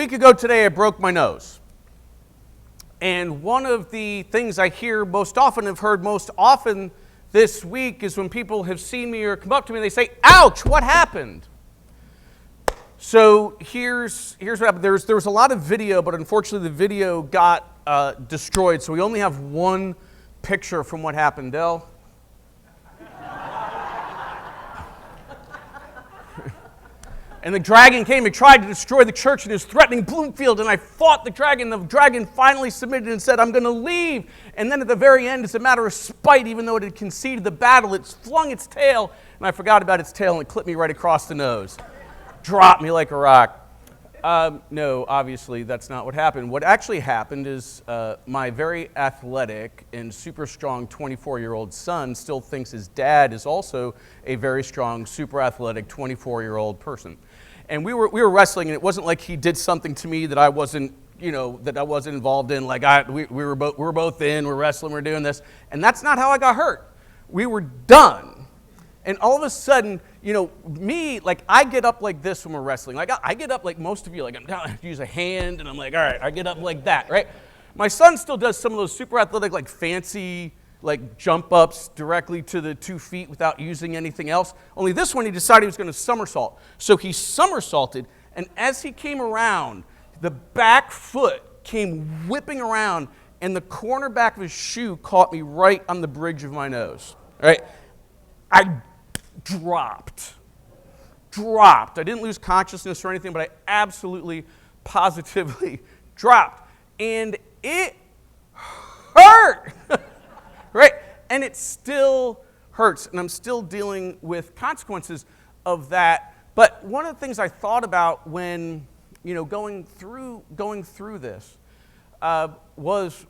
week ago today, I broke my nose. And one of the things I hear most often, have heard most often this week, is when people have seen me or come up to me and they say, ouch, what happened? So here's what happened. There was a lot of video, but unfortunately the video got destroyed, so we only have one picture from what happened. Dell? And the dragon came and tried to destroy the church and is threatening Bloomfield, and I fought the dragon. The dragon finally submitted and said, I'm going to leave. And then at the very end, as a matter of spite, even though it had conceded the battle, it flung its tail, and I forgot about its tail, and it clipped me right across the nose. Dropped me like a rock. No, obviously, that's not what happened. What actually happened is my very athletic and super strong 24-year-old son still thinks his dad is also a very strong, super athletic 24-year-old person. And we were wrestling, and it wasn't like he did something to me that I wasn't, involved in. Like we were both in, we're wrestling, we're doing this, and that's not how I got hurt. We were done, and all of a sudden, me, like I get up like this when we're wrestling. Like I get up like most of you, like I have to use a hand, and I'm like, all right, I get up like that, right? My son still does some of those super athletic, like fancy, like jump ups directly to the 2 feet without using anything else. Only this one, he decided he was going to somersault. So he somersaulted, and as he came around, the back foot came whipping around, and the corner back of his shoe caught me right on the bridge of my nose. Right? I dropped. I didn't lose consciousness or anything, but I absolutely, positively dropped. And it hurt. Right? And it still hurts, and I'm still dealing with consequences of that. But one of the things I thought about when, going through this was,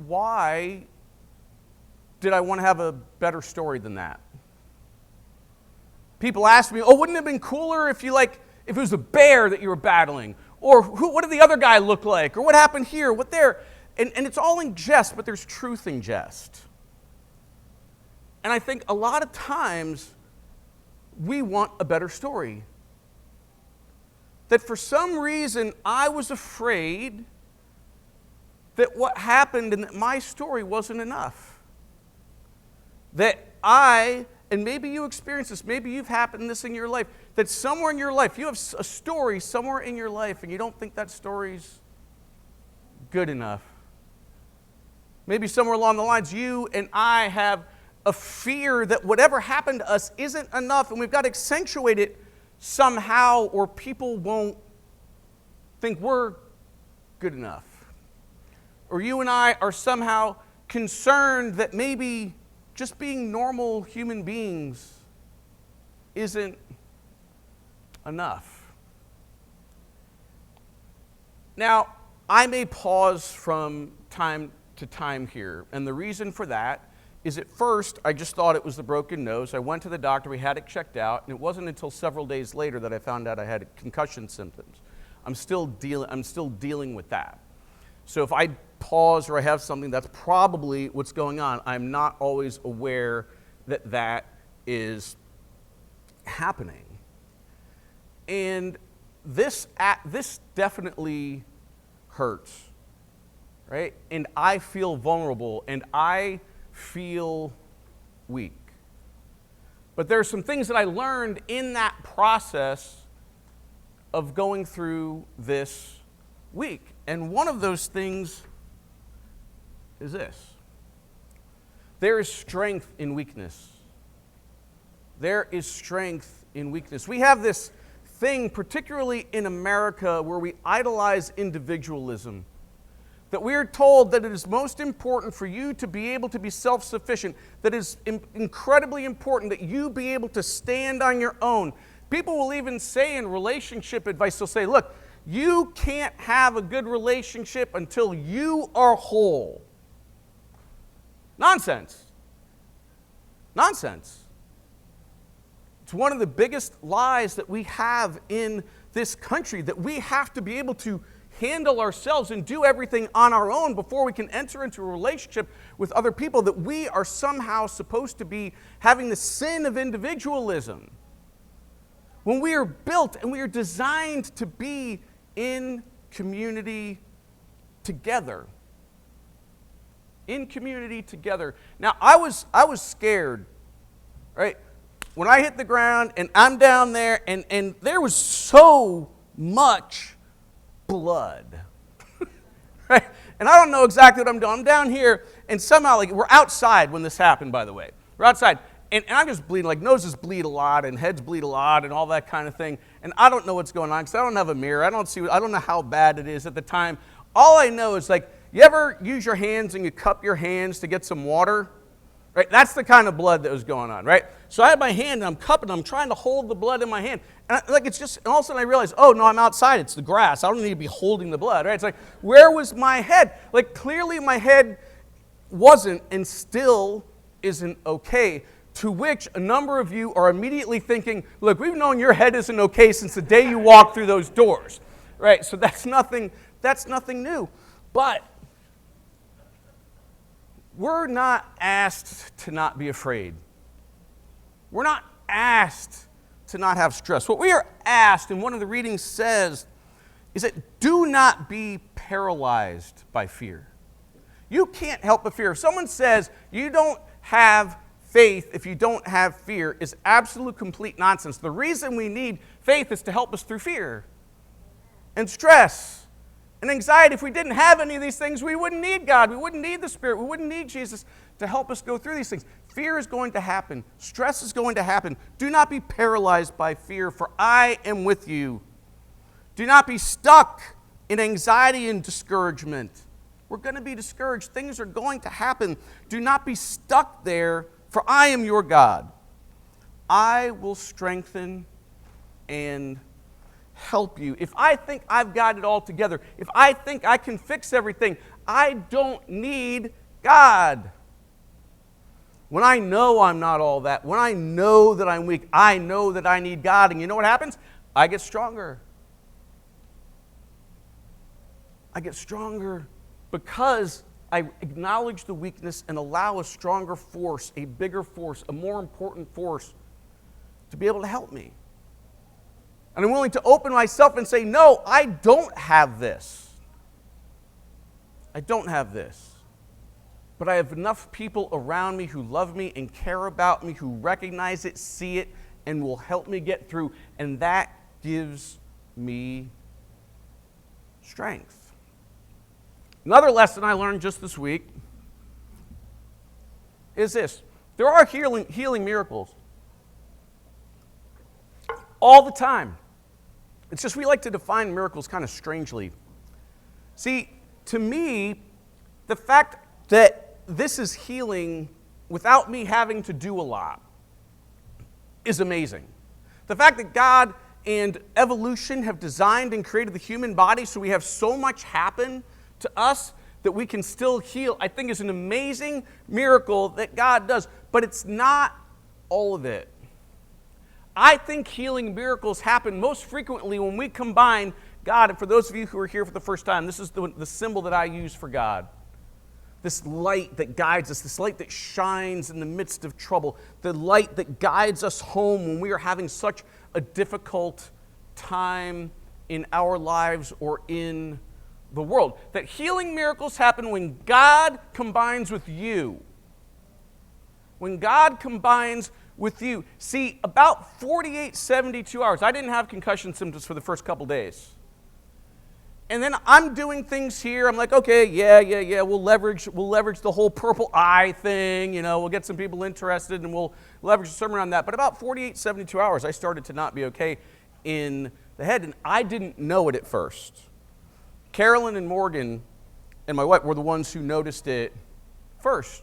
why did I want to have a better story than that? People ask me, wouldn't it have been cooler if if it was a bear that you were battling? Or what did the other guy look like? Or what happened here? What there? And it's all in jest, but there's truth in jest. And I think a lot of times we want a better story. That for some reason I was afraid that what happened and that my story wasn't enough. That and maybe you experience this, maybe you've happened this in your life, that somewhere in your life, you have a story somewhere in your life and you don't think that story's good enough. Maybe somewhere along the lines, you and I have a fear that whatever happened to us isn't enough, and we've got to accentuate it somehow, or people won't think we're good enough. Or you and I are somehow concerned that maybe just being normal human beings isn't enough. Now, I may pause from time to time here, and the reason for that is at first, I just thought it was the broken nose. I went to the doctor, we had it checked out, and it wasn't until several days later that I found out I had concussion symptoms. I'm still dealing with that. So if I pause or I have something, that's probably what's going on. I'm not always aware that that is happening. And this definitely hurts, right? And I feel vulnerable, and I feel weak. But there are some things that I learned in that process of going through this week. And one of those things is this. There is strength in weakness. There is strength in weakness. We have this thing, particularly in America, where we idolize individualism. That we are told that it is most important for you to be able to be self-sufficient, that it is incredibly important that you be able to stand on your own. People will even say in relationship advice, they'll say, look, you can't have a good relationship until you are whole. Nonsense. Nonsense. It's one of the biggest lies that we have in this country, that we have to be able to handle ourselves and do everything on our own before we can enter into a relationship with other people, that we are somehow supposed to be having the sin of individualism. When we are built and we are designed to be in community together. In community together. Now, I was scared, right? When I hit the ground and I'm down there and there was so much blood, right? And I don't know exactly what I'm doing. I'm down here and somehow, like, we're outside when this happened, by the way. We're outside. And I'm just bleeding, like noses bleed a lot and heads bleed a lot and all that kind of thing. And I don't know what's going on because I don't have a mirror. I don't know how bad it is at the time. All I know is, like, you ever use your hands and you cup your hands to get some water? Right? That's the kind of blood that was going on, right? So I had my hand and I'm cupping, I'm trying to hold the blood in my hand. And and all of a sudden I realized, oh no, I'm outside, it's the grass. I don't need to be holding the blood, right? It's like, where was my head? Like, clearly my head wasn't and still isn't okay. To which a number of you are immediately thinking, look, we've known your head isn't okay since the day you walked through those doors, right? So that's nothing new. But we're not asked to not be afraid. We're not asked to not have stress. What we are asked, and one of the readings says, is that do not be paralyzed by fear. You can't help but fear. If someone says you don't have faith if you don't have fear, is absolute complete nonsense. The reason we need faith is to help us through fear and stress and anxiety. If we didn't have any of these things, we wouldn't need God. We wouldn't need the Spirit. We wouldn't need Jesus to help us go through these things. Fear is going to happen. Stress is going to happen. Do not be paralyzed by fear, for I am with you. Do not be stuck in anxiety and discouragement. We're going to be discouraged. Things are going to happen. Do not be stuck there, for I am your God. I will strengthen and help you. If I think I've got it all together, if I think I can fix everything, I don't need God. When I know I'm not all that, when I know that I'm weak, I know that I need God. And you know what happens? I get stronger. I get stronger because I acknowledge the weakness and allow a stronger force, a bigger force, a more important force to be able to help me. And I'm willing to open myself and say, no, I don't have this. I don't have this. But I have enough people around me who love me and care about me, who recognize it, see it, and will help me get through. And that gives me strength. Another lesson I learned just this week is this. There are healing miracles all the time. It's just we like to define miracles kind of strangely. See, to me, the fact that this is healing without me having to do a lot is amazing. The fact that God and evolution have designed and created the human body so we have so much happen to us that we can still heal, I think is an amazing miracle that God does. But it's not all of it. I think healing miracles happen most frequently when we combine God, and for those of you who are here for the first time, this is the symbol that I use for God. This light that guides us, this light that shines in the midst of trouble, the light that guides us home when we are having such a difficult time in our lives or in the world. That healing miracles happen when God combines with you. When God combines with you. See, about 48, 72 hours, I didn't have concussion symptoms for the first couple days. And then I'm doing things here. I'm like, okay, yeah, we'll leverage the whole purple eye thing. We'll get some people interested and we'll leverage the sermon around that. But about 48, 72 hours, I started to not be okay in the head. And I didn't know it at first. Carolyn and Morgan and my wife were the ones who noticed it first.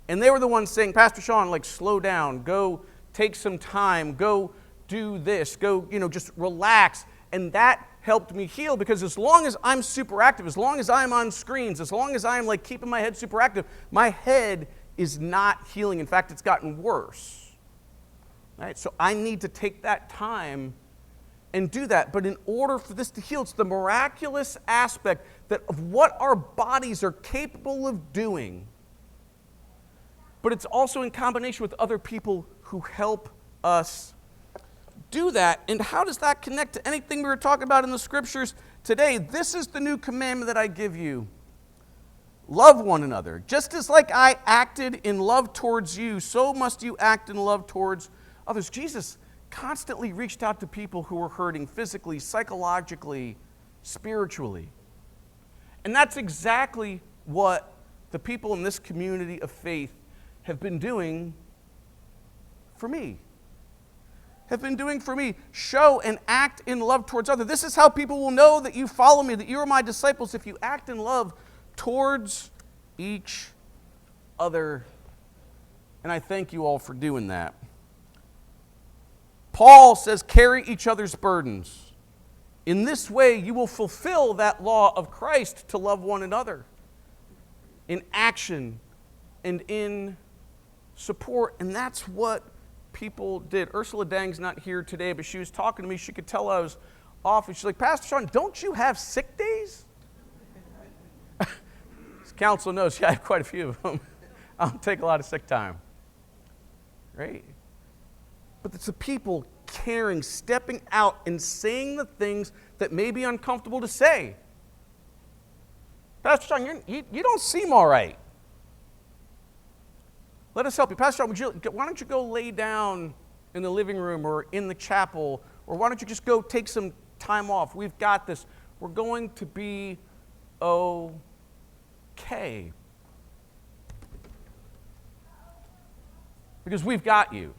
And they were the ones saying, Pastor Sean, like, slow down, go take some time, go do this, go, just relax. And that helped me heal, because as long as I'm super active, as long as I'm on screens, as long as I'm like keeping my head super active, my head is not healing. In fact, it's gotten worse. Right? So I need to take that time and do that. But in order for this to heal, it's the miraculous aspect of what our bodies are capable of doing. But it's also in combination with other people who help us do that. And how does that connect to anything we were talking about in the scriptures Today, this is the new commandment that I give you. Love one another. Just as like I acted in love towards you, so must you act in love towards others. Jesus constantly reached out to people who were hurting physically, psychologically, spiritually. And that's exactly what the people in this community of faith have been doing for me. Show and act in love towards others. This is how people will know that you follow me, that you are my disciples, if you act in love towards each other. And I thank you all for doing that. Paul says, carry each other's burdens. In this way, you will fulfill that law of Christ to love one another in action and in support. And that's what people did. Ursula Dang's not here today, but she was talking to me. She could tell I was off. And she's like, Pastor Sean, don't you have sick days? This council knows, I have quite a few of them. I don't take a lot of sick time. Right? But it's the people caring, stepping out and saying the things that may be uncomfortable to say. Pastor Sean, you don't seem all right. Let us help you. Pastor Sean, why don't you go lay down in the living room or in the chapel, or why don't you just go take some time off? We've got this. We're going to be okay. Because we've got you.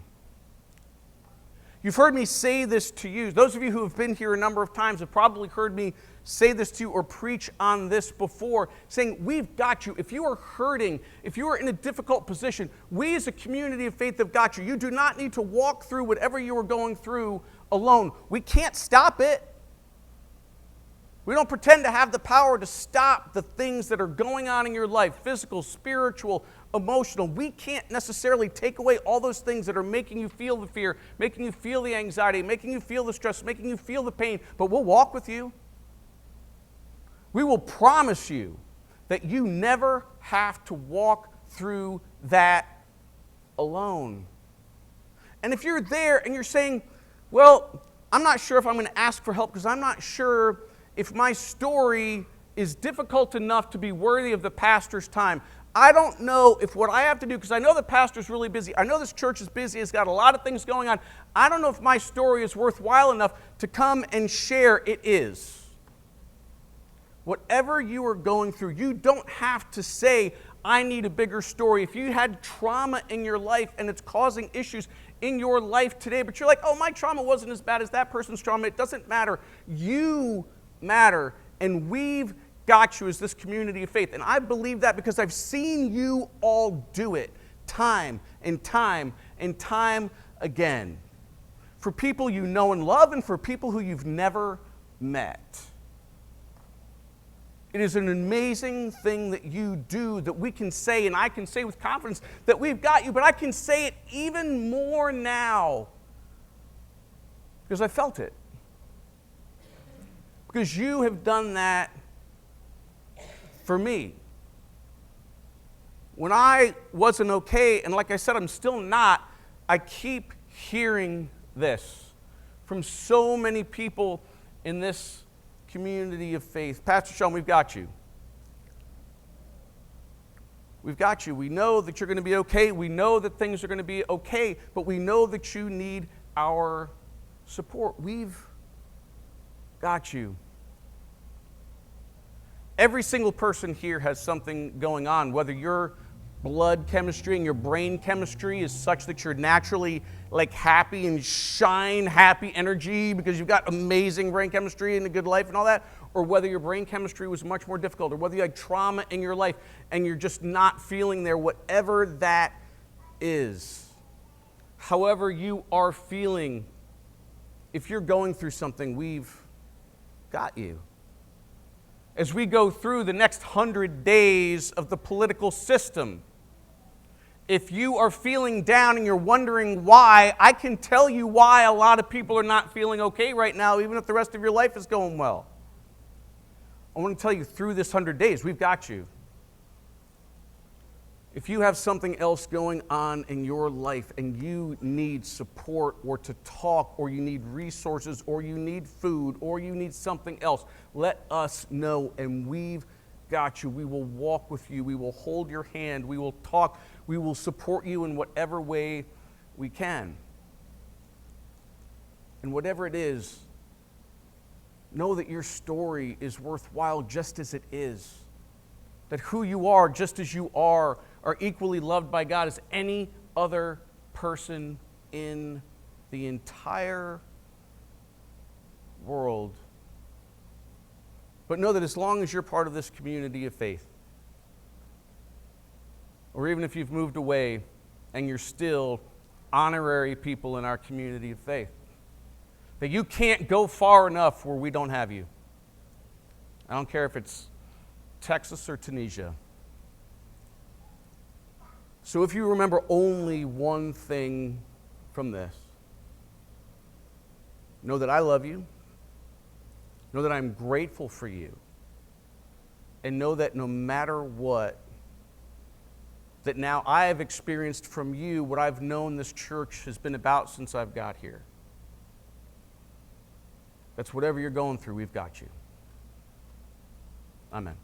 You've heard me say this to you. Those of you who have been here a number of times have probably heard me say this to you or preach on this before, saying, we've got you. If you are hurting, if you are in a difficult position, we as a community of faith have got you. You do not need to walk through whatever you are going through alone. We can't stop it. We don't pretend to have the power to stop the things that are going on in your life, physical, spiritual, emotional. We can't necessarily take away all those things that are making you feel the fear, making you feel the anxiety, making you feel the stress, making you feel the pain, but we'll walk with you. We will promise you that you never have to walk through that alone. And if you're there and you're saying, well, I'm not sure if I'm going to ask for help because I'm not sure if my story is difficult enough to be worthy of the pastor's time. I don't know if what I have to do, because I know the pastor's really busy. I know this church is busy. It's got a lot of things going on. I don't know if my story is worthwhile enough to come and share. It is. Whatever you are going through, you don't have to say, I need a bigger story. If you had trauma in your life and it's causing issues in your life today, but you're like, oh, my trauma wasn't as bad as that person's trauma. It doesn't matter. You matter, and we've got you as this community of faith. And I believe that because I've seen you all do it time and time and time again. For people you know and love, and for people who you've never met. It is an amazing thing that you do, that we can say, and I can say with confidence, that we've got you, but I can say it even more now because I felt it. Because you have done that for me. When I wasn't okay, and like I said, I'm still not, I keep hearing this from so many people in this community of faith. Pastor Sean, we've got you. We've got you. We know that you're going to be okay. We know that things are going to be okay, but we know that you need our support. We've got you. Every single person here has something going on, whether your blood chemistry and your brain chemistry is such that you're naturally like happy and shine happy energy because you've got amazing brain chemistry and a good life and all that, or whether your brain chemistry was much more difficult, or whether you had trauma in your life and you're just not feeling there, whatever that is. However you are feeling, if you're going through something, we've got you. As we go through the next 100 days of the political system, if you are feeling down and you're wondering why, I can tell you why a lot of people are not feeling okay right now, even if the rest of your life is going well. I want to tell you, through this 100 days, we've got you. If you have something else going on in your life and you need support or to talk or you need resources or you need food or you need something else, let us know and we've got you. We will walk with you. We will hold your hand. We will talk. We will support you in whatever way we can. And whatever it is, know that your story is worthwhile just as it is. That who you are, just as you are equally loved by God as any other person in the entire world. But know that as long as you're part of this community of faith, or even if you've moved away and you're still honorary people in our community of faith, that you can't go far enough where we don't have you. I don't care if it's Texas or Tunisia. So if you remember only one thing from this, know that I love you, know that I'm grateful for you, and know that no matter what, that now I have experienced from you what I've known this church has been about since I've got here. That's whatever you're going through, we've got you. Amen.